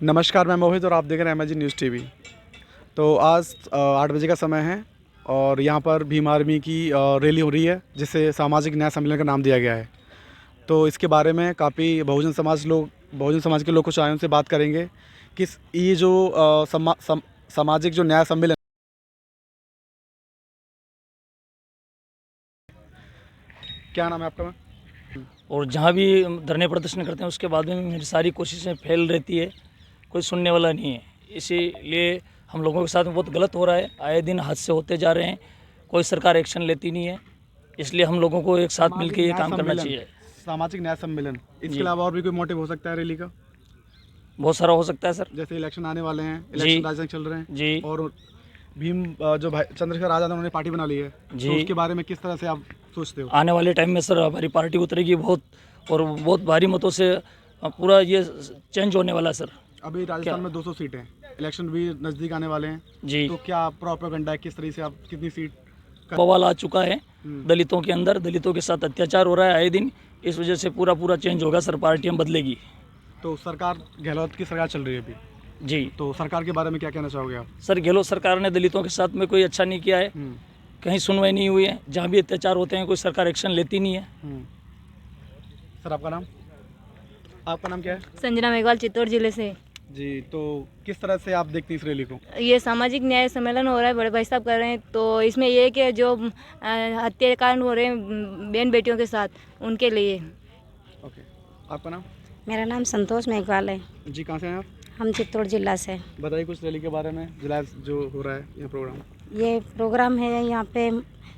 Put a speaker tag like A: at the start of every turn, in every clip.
A: नमस्कार, मैं मोहित और आप देख रहे हैं MG न्यूज़ TV। तो आज 8 बजे का समय है और यहाँ पर भीम आर्मी की रैली हो रही है जिसे सामाजिक न्याय सम्मेलन का नाम दिया गया है। तो इसके बारे में काफ़ी बहुजन समाज के लोग कुछ आए उनसे बात करेंगे कि ये जो सामाजिक जो न्याय सम्मेलन, क्या नाम है आपका?
B: और जहाँ भी धरने प्रदर्शन करते हैं उसके बाद में मेरी सारी कोशिशें फेल रहती है, कोई सुनने वाला नहीं है। इसीलिए हम लोगों के साथ में बहुत गलत हो रहा है, आए दिन हादसे होते जा रहे हैं, कोई सरकार एक्शन लेती नहीं है। इसलिए हम लोगों को एक साथ मिलकर ये काम करना चाहिए।
A: सामाजिक न्याय सम्मेलन, इसके अलावा और भी कोई मोटिव हो सकता है रैली का?
B: बहुत सारा हो सकता है सर।
A: जैसे इलेक्शन आने वाले हैं, इलेक्शन राजस्थान चल रहे हैं
B: जी,
A: और भीम जो भाई चंद्रशेखर आज़ाद उन्होंने पार्टी बना ली है
B: जी,
A: तो उसके बारे में किस तरह से आप सोचते हो?
B: आने वाले टाइम में सर हमारी पार्टी उतरेगी बहुत, और बहुत भारी मतों से पूरा ये चेंज होने वाला है सर।
A: अभी राजस्थान में 200 सीटें हैं, इलेक्शन भी नज़दीक आने वाले हैं
B: जी,
A: तो क्या प्रोपेगेंडा है, किस तरह से आप कितनी सीट
B: बवाल आ चुका है दलितों के अंदर, दलितों के साथ अत्याचार हो रहा है आए दिन। इस वजह से पूरा चेंज होगा सर, पार्टियां बदलेगी।
A: तो सरकार गहलोत की सरकार चल रही है अभी,
B: जी,
A: तो सरकार के बारे में क्या कहना चाहोगे आप?
B: सर गहलोत सरकार ने दलितों के साथ में कोई अच्छा नहीं किया है, कहीं सुनवाई नहीं हुई है, जहाँ भी अत्याचार होते हैं कोई सरकार एक्शन लेती नहीं है।
A: सर आपका नाम क्या है?
C: संजना मेघवाल, चित्तौड़ जिले से।
A: जी, तो किस तरह से आप देखती हैं इस रैली को?
C: ये सामाजिक न्याय सम्मेलन हो रहा है, बड़े भाई साहब कर रहे हैं, तो इसमें ये है कि जो हत्याकांड हो रहे हैं बहन बेटियों के साथ, उनके लिए।
A: ओके, आपका नाम?
D: मेरा नाम संतोष मेघवाल है।
A: जी, कहाँ से हैं आप?
D: हम चित्तौड़ जिला से।
A: बताइए कुछ रैली के बारे में, जिला जो हो रहा है यह प्रोग्राम।
D: ये प्रोग्राम है यहाँ पे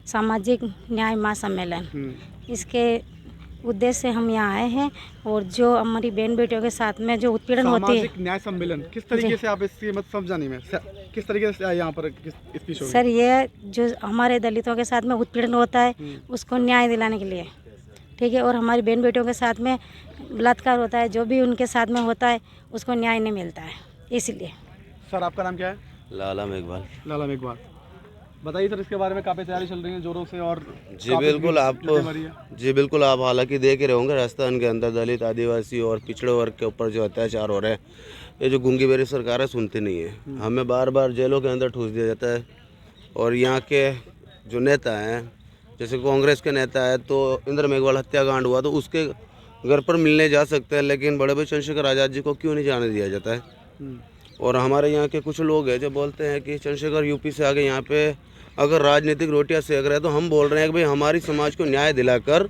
D: सामाजिक न्याय महासम्मेलन। इसके उद्देश्य से हम यहाँ आए हैं, और जो हमारी बहन बेटियों के साथ में जो उत्पीड़न होती है।
A: सामाजिक न्याय सम्मेलन किस तरीके से आप इसकी मत समझाने में किस तरीके से यहाँ पर स्पीच होगी?
D: सर ये जो हमारे दलितों के साथ में उत्पीड़न होता है उसको न्याय दिलाने के लिए, ठीक है, और हमारी बहन बेटियों के साथ में बलात्कार होता है, जो भी उनके साथ में होता है उसको न्याय नहीं मिलता है, इसलिए।
A: सर आपका नाम क्या है?
E: लाला मेघवाल।
A: लाला मेघवाल, बताइए सर इसके बारे में काफ़ी तैयारी चल रही है जोरों से और
E: जी बिल्कुल आप हालांकि देख ही रहे होंगे राजस्थान के अंदर दलित, आदिवासी और पिछड़े वर्ग के ऊपर जो अत्याचार हो रहे हैं, ये जो गूंगी बेरी सरकार है सुनती नहीं है। हमें बार बार जेलों के अंदर ठूस दिया जाता है, और यहाँ के जो नेता हैं, जैसे कांग्रेस के नेता है तो इंद्र मेघवाल हत्याकांड हुआ तो उसके घर पर मिलने जा सकते हैं, लेकिन बड़े भाई चंद्रशेखर आज़ाद जी को क्यों नहीं जाने दिया जाता है? और हमारे यहाँ के कुछ लोग हैं जो बोलते हैं कि चंद्रशेखर यूपी से आगे यहाँ पे अगर राजनीतिक रोटियां सेक रहे हैं, तो हम बोल रहे हैं कि भाई हमारी समाज को न्याय दिलाकर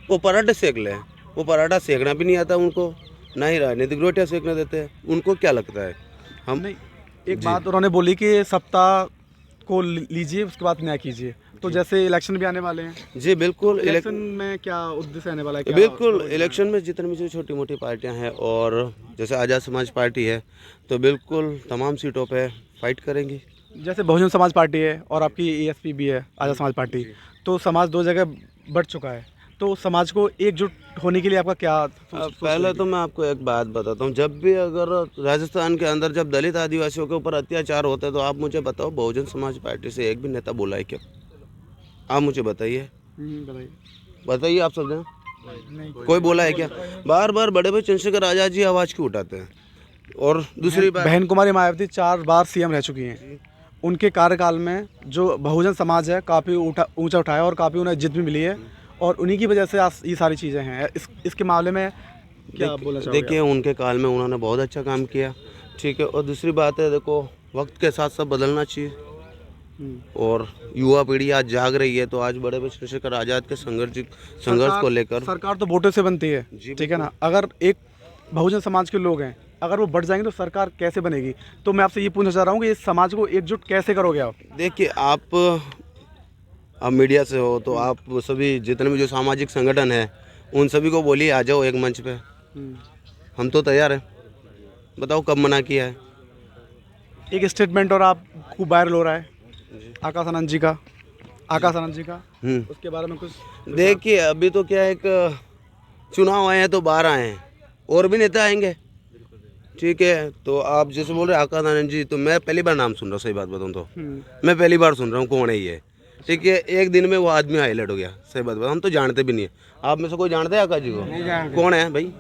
E: वो पराठे सेक लें। वो पराठा सेकना भी नहीं आता उनको, ना ही राजनीतिक रोटियां सेकने देते हैं। उनको क्या लगता है? हम नहीं।
A: एक बात उन्होंने बोली कि सप्ताह को लीजिए उसके बाद न्याय कीजिए, तो जैसे इलेक्शन भी आने वाले हैं।
E: जी बिल्कुल,
A: इलेक्शन में क्या उद्देश्य आने वाला है?
E: बिल्कुल इलेक्शन में जितनी भी छोटी मोटी पार्टियां हैं, और जैसे आज़ाद समाज पार्टी है, तो बिल्कुल तमाम सीटों पे फाइट करेंगी।
A: जैसे बहुजन समाज पार्टी है और आपकी ASP भी है, आज़ाद समाज पार्टी, तो समाज दो जगह बढ़ चुका है, तो समाज को एकजुट होने के लिए आपका क्या
E: पहले तो मैं आपको एक बात बताता हूँ, जब भी अगर राजस्थान के अंदर जब दलित आदिवासियों के ऊपर अत्याचार होता है तो आप मुझे बताओ बहुजन समाज पार्टी से एक भी नेता बोला है क्या? आप मुझे बताइए, बताइए आप सब कोई बोला है क्या? बार बार बड़े भाई चंद्रशेखर आज़ाद जी आवाज़ क्यों उठाते हैं? और दूसरी बात,
A: बहन कुमारी मायावती 4 बार CM रह चुकी हैं, उनके कार्यकाल में जो बहुजन समाज है काफ़ी ऊंचा उठाया और काफ़ी उन्हें जित भी मिली है, और उन्हीं की वजह से आज ये सारी चीज़ें हैं। इसके मामले में क्या बोलना चाहोगे?
E: देखिए उनके काल में उन्होंने बहुत अच्छा काम किया, ठीक है, और दूसरी बात है देखो वक्त के साथ सब बदलना चाहिए, और युवा पीढ़ी आज जाग रही है, तो आज बड़े भाई चंद्रशेखर आज़ाद के संघर्ष को लेकर
A: सरकार तो वोटों से बनती है, ठीक है ना। अगर एक बहुजन समाज के लोग हैं, अगर वो बढ़ जाएंगे तो सरकार कैसे बनेगी? तो मैं आपसे ये पूछना चाह रहा हूँ कि इस समाज को एकजुट कैसे करोगे आप?
E: देखिए आप मीडिया से हो तो आप सभी जितने भी जो सामाजिक संगठन है उन सभी को बोलिए आ जाओ एक मंच पे, हम तो तैयार हैं। बताओ कब मना किया है?
A: एक स्टेटमेंट और आप खूब वायरल हो रहा है आकाश आनंद जी का, उसके बारे में कुछ?
E: देखिए अभी तो क्या एक चुनाव आए हैं तो बाहर आए हैं, और भी नेता आएंगे, ठीक है। तो आप जैसे बोल रहे आकाश आनंद जी, तो मैं पहली बार नाम सुन रहा हूँ, सही बात बताऊँ तो मैं पहली बार सुन रहा हूँ कौन है ये, ठीक है। एक दिन में वो आदमी हाईलाइट हो गया, सही बात बताऊँ हम तो जानते भी नहीं है। आप में से कोई जानते हैं आकाश जी को? कौन है भाई?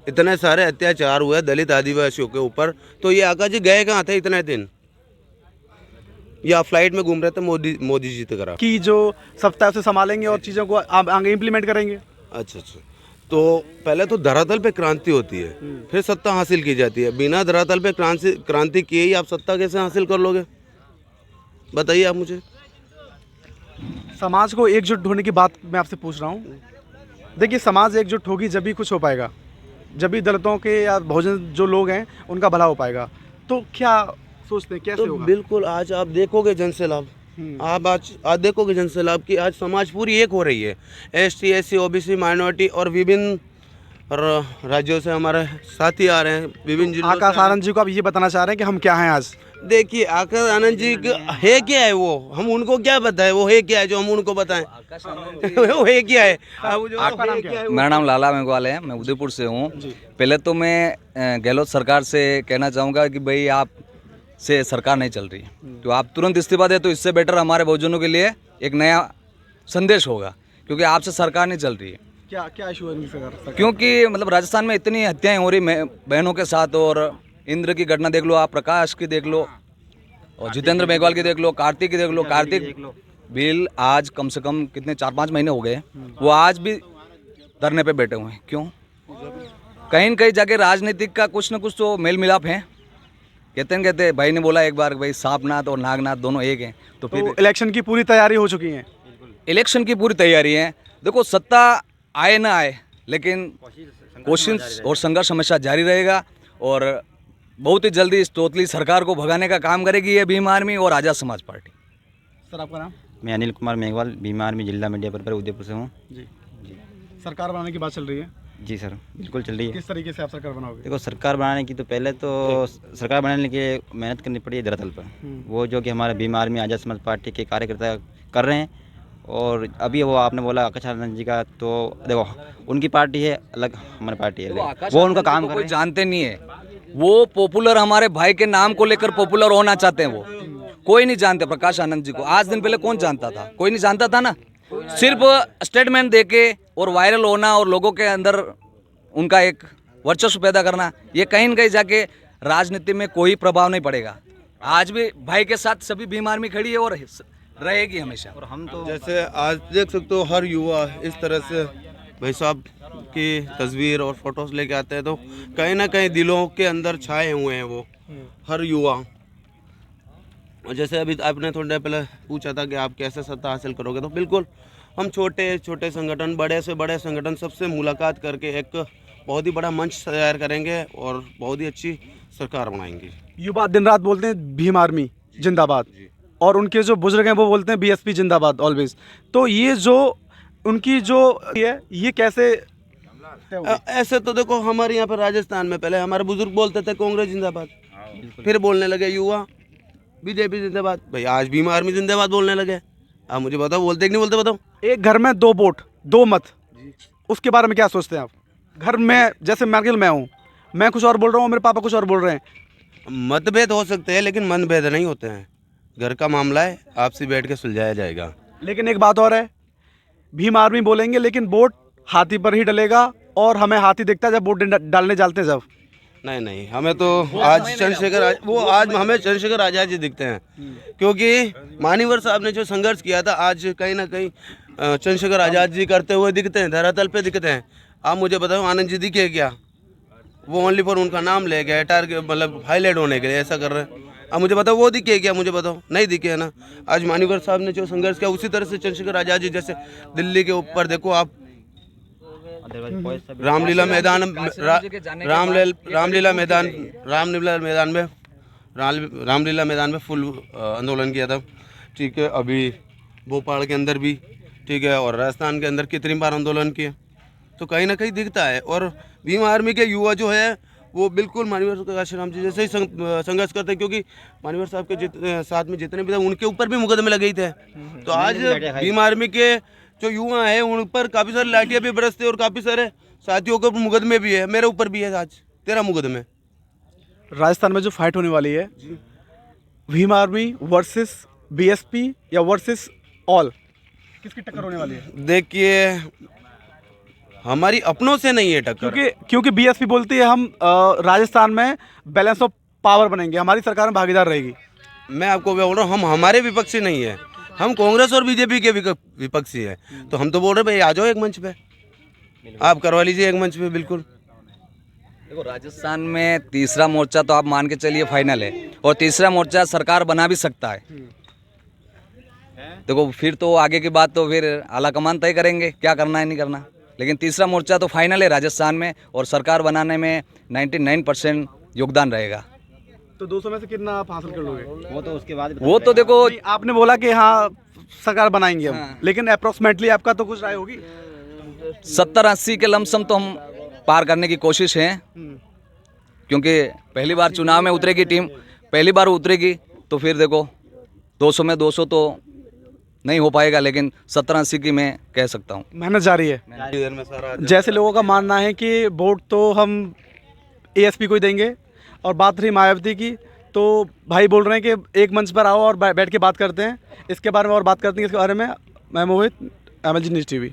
E: इतने सारे अत्याचार हुए दलित आदिवासियों के ऊपर, तो ये आका जी गए कहाँ थे इतने दिन? या फ्लाइट में घूम रहे थे मोदी जी की तरह?
A: कि जो सत्ता है उसे संभालेंगे और चीज़ों को आगे इम्प्लीमेंट करेंगे।
E: अच्छा, तो पहले तो धरातल पे क्रांति होती है, फिर सत्ता हासिल की जाती है। बिना धरातल पे क्रांति किए ही आप सत्ता कैसे हासिल कर लोगे? बताइए आप मुझे।
A: समाज को एकजुट होने की बात मैं आपसे पूछ रहा हूँ। देखिए, समाज एकजुट होगी जब भी कुछ हो पाएगा, जब भी दलितों के या बहुजन जो लोग हैं उनका भला हो पाएगा। तो क्या सोचते हैं कैसे
E: तो
A: होगा?
E: बिल्कुल आज आप देखोगे जनसैलाब, आप आज देखोगे जनसैलाब की आज समाज पूरी एक हो रही है। ST SC OBC माइनॉरिटी और विभिन्न राज्यों से हमारे साथी आ रहे हैं, विभिन्न जिलों से
A: आकाश आनंद जी को आप ये बताना चाह रहे हैं कि हम क्या हैं आज?
E: देखिए आकाश आनंद जी है क्या है, वो हम उनको क्या बताएं, वो है क्या है जो हम उनको बताएं? वो है क्या है?
A: आपका नाम क्या है?
F: मेरा नाम लाला मेघवाल है, मैं उदयपुर से हूँ। पहले तो मैं गहलोत सरकार से कहना चाहूँगा कि भाई आप से सरकार नहीं चल रही, तो आप तुरंत इस्तीफा दे, तो इससे बेटर हमारे बहुजनों के लिए एक नया संदेश होगा, क्योंकि आपसे सरकार नहीं चल रही है।
A: क्या इशू है इनकी सरकार?
F: क्योंकि मतलब राजस्थान में इतनी हत्याएं हो रही बहनों के साथ, और इंद्र की घटना देख लो आप, प्रकाश की देख लो, और जितेंद्र मेघवाल की देख लो, कार्तिक की देख लो। कार्तिक बिल आज कम से कम कितने 4-5 महीने हो गए, वो आज भी धरने पे बैठे हुए हैं। क्यों? कहीं न कहीं जाके राजनीतिक का कुछ न कुछ तो मेल मिलाप है। कहते भाई ने बोला एक बार, भाई सांपनाथ और नागनाथ दोनों एक हैं। तो फिर
A: तो इलेक्शन की पूरी तैयारी हो चुकी है?
F: इलेक्शन की पूरी तैयारी है। देखो, सत्ता आए ना आए, लेकिन कोशिश और संघर्ष हमेशा जारी रहेगा, और बहुत ही जल्दी इस तोतली सरकार को भगाने का काम करेगी ये भीम आर्मी और आज़ाद समाज पार्टी।
A: सर, आपका नाम?
G: मैं अनिल कुमार मेघवाल, भीम आर्मी जिला मीडिया पर उदयपुर से हूँ।
A: जी। सरकार बनाने की बात चल रही है,
G: जी सर, बिल्कुल चल रही है।
A: किस तरीके से आप सरकार बनाओगे?
G: देखो, सरकार बनाने की तो पहले तो सरकार बनाने के लिए मेहनत करनी पड़ी है धरातल पर। वो जो कि हमारे भीम आर्मी आज़ाद समाज पार्टी के कार्यकर्ता कर रहे हैं। और अभी वो आपने बोला आकाश आनंद जी का, तो देखो उनकी पार्टी है अलग, हमारी पार्टी है अलग। वो उनका काम कर रहे हैं।
F: जानते नहीं है, वो पॉपुलर हमारे भाई के नाम को लेकर पॉपुलर होना चाहते हैं। वो कोई नहीं जानते प्रकाश आनंद जी को। आज दिन पहले कौन जानता था? कोई नहीं जानता था ना। सिर्फ स्टेटमेंट देके और वायरल होना और लोगों के अंदर उनका एक वर्चस्व पैदा करना, ये कहीं न कहीं जाके राजनीति में कोई प्रभाव नहीं पड़ेगा। आज भी भाई के साथ सभी भीम आर्मी खड़ी है और रहेगी हमेशा।
G: और हम तो
E: जैसे आज देख सकते हो हर युवा इस तरह से भाई साहब की तस्वीर और फोटोज लेके आते हैं, तो कहीं ना कहीं दिलों के अंदर छाए हुए हैं वो हर युवा। और जैसे अभी आपने थोड़ी देर पहले पूछा था कि आप कैसे सत्ता हासिल करोगे, तो बिल्कुल हम छोटे छोटे संगठन, बड़े से बड़े संगठन सबसे मुलाकात करके एक बहुत ही बड़ा मंच तैयार करेंगे और बहुत ही अच्छी सरकार बनाएंगे।
A: युवा दिन रात बोलते हैं भीम आर्मी जिंदाबाद, और उनके जो बुजुर्ग हैं वो बोलते हैं BSP जिंदाबाद ऑलवेज। तो ये जो उनकी जो ये कैसे?
E: ऐसे तो देखो हमारे यहाँ पर राजस्थान में पहले हमारे बुजुर्ग बोलते थे कांग्रेस जिंदाबाद, फिर बोलने लगे युवा BJP जिंदाबाद, भाई आज भीम आर्मी जिंदाबाद बोलने लगे। आप मुझे बताओ, बोलते कि नहीं बोलते? बताओ।
A: एक घर में 2 वोट 2 मत, उसके बारे में क्या सोचते हैं आप? घर में जैसे मैं हूँ, मैं कुछ और बोल रहा हूँ, मेरे पापा कुछ और बोल रहे हैं।
E: मतभेद हो सकते हैं लेकिन मनभेद नहीं होते हैं। घर का मामला है, आपसे बैठ के सुलझाया जाएगा।
A: लेकिन एक बात और है, भीम आर्मी बोलेंगे लेकिन वोट हाथी पर ही डलेगा, और हमें हाथी दिखता है जब वोट डालने जाते हैं। जब
E: नहीं, हमें तो आज हमें चंद्रशेखर आज़ाद जी दिखते हैं, क्योंकि मानीवर साहब ने जो संघर्ष किया था आज कहीं ना कहीं चंद्रशेखर आज़ाद जी करते हुए दिखते हैं, धरातल पे दिखते हैं। आप मुझे बताओ, आनंद जी दिखे क्या? वो ओनली फॉर उनका नाम ले गए, टारगेट मतलब हाईलाइट होने के लिए ऐसा कर रहे हैं। अब मुझे बताओ वो दिखे क्या? मुझे बताओ, नहीं दिखे है ना। आज मानीवर साहब ने जो संघर्ष किया उसी तरह से चंद्रशेखर आज़ाद जी, जैसे दिल्ली के ऊपर देखो आप रामलीला मैदान में फुल आंदोलन किया था। ठीक है, अभी भोपाल के अंदर भी, ठीक है, और राजस्थान के अंदर कितनी बार आंदोलन किए, तो कहीं ना कहीं दिखता है। और भीम आर्मी के युवा जो है वो बिल्कुल मानीवर आश्रम जी जैसे ही संघर्ष करते हैं, क्योंकि मानीवर साहब के साथ में जितने भी थे उनके ऊपर भी मुकदमे लगे थे। तो आज भीम आर्मी के जो युवा है उन पर काफ़ी सारी लाठियाँ भी बरसते और काफ़ी सारे साथियों के ऊपर मुकदमे भी है। मेरे ऊपर भी है आज 13 मुकदमे।
A: राजस्थान में जो फाइट होने वाली है, भीम आर्मी वर्सेस BSP या वर्सेस ऑल, किसकी टक्कर होने वाली है?
E: देखिए, हमारी अपनों से नहीं है टक्कर।
A: क्योंकि बीएसपी बोलती है हम राजस्थान में बैलेंस ऑफ पावर बनेंगे, हमारी सरकार में भागीदार रहेगी।
E: मैं आपको बोल रहा हूँ, हम हमारे विपक्षी नहीं है, हम कांग्रेस और बीजेपी के विपक्षी है। तो हम तो बोल रहे भाई आ जाओ एक मंच पे, आप करवा लीजिए एक मंच पे। बिल्कुल।
F: देखो राजस्थान में तीसरा मोर्चा तो आप मान के चलिए फाइनल है, और तीसरा मोर्चा सरकार बना भी सकता है। देखो फिर तो आगे की बात तो फिर आलाकमान तय करेंगे क्या करना है नहीं करना, लेकिन तीसरा मोर्चा तो फाइनल है राजस्थान में, और सरकार बनाने में 99% योगदान रहेगा।
A: तो 200 में से कितना आप हासिल कर लोगे?
G: वो तो उसके बाद
F: वो तो देखो
A: आपने बोला कि हाँ सरकार बनाएंगे हम, लेकिन अप्रोक्सीमेटली आपका तो कुछ राय होगी।
F: 70-80 के लमसम तो हम पार करने की कोशिश है, क्योंकि पहली बार चुनाव में उतरेगी टीम, पहली बार उतरेगी तो फिर देखो 200 में 200 तो नहीं हो पाएगा, लेकिन 70-80 की मैं कह सकता हूँ।
A: मेहनत जारी है। जैसे लोगों का मानना है कि वोट तो हम एएसपी को ही देंगे, और बात रही मायावती की, तो भाई बोल रहे हैं कि एक मंच पर आओ और बैठ के बात करते हैं, इसके बारे में और बात करते हैं इसके बारे में। मैं मोहित, MLG न्यूज़ TV।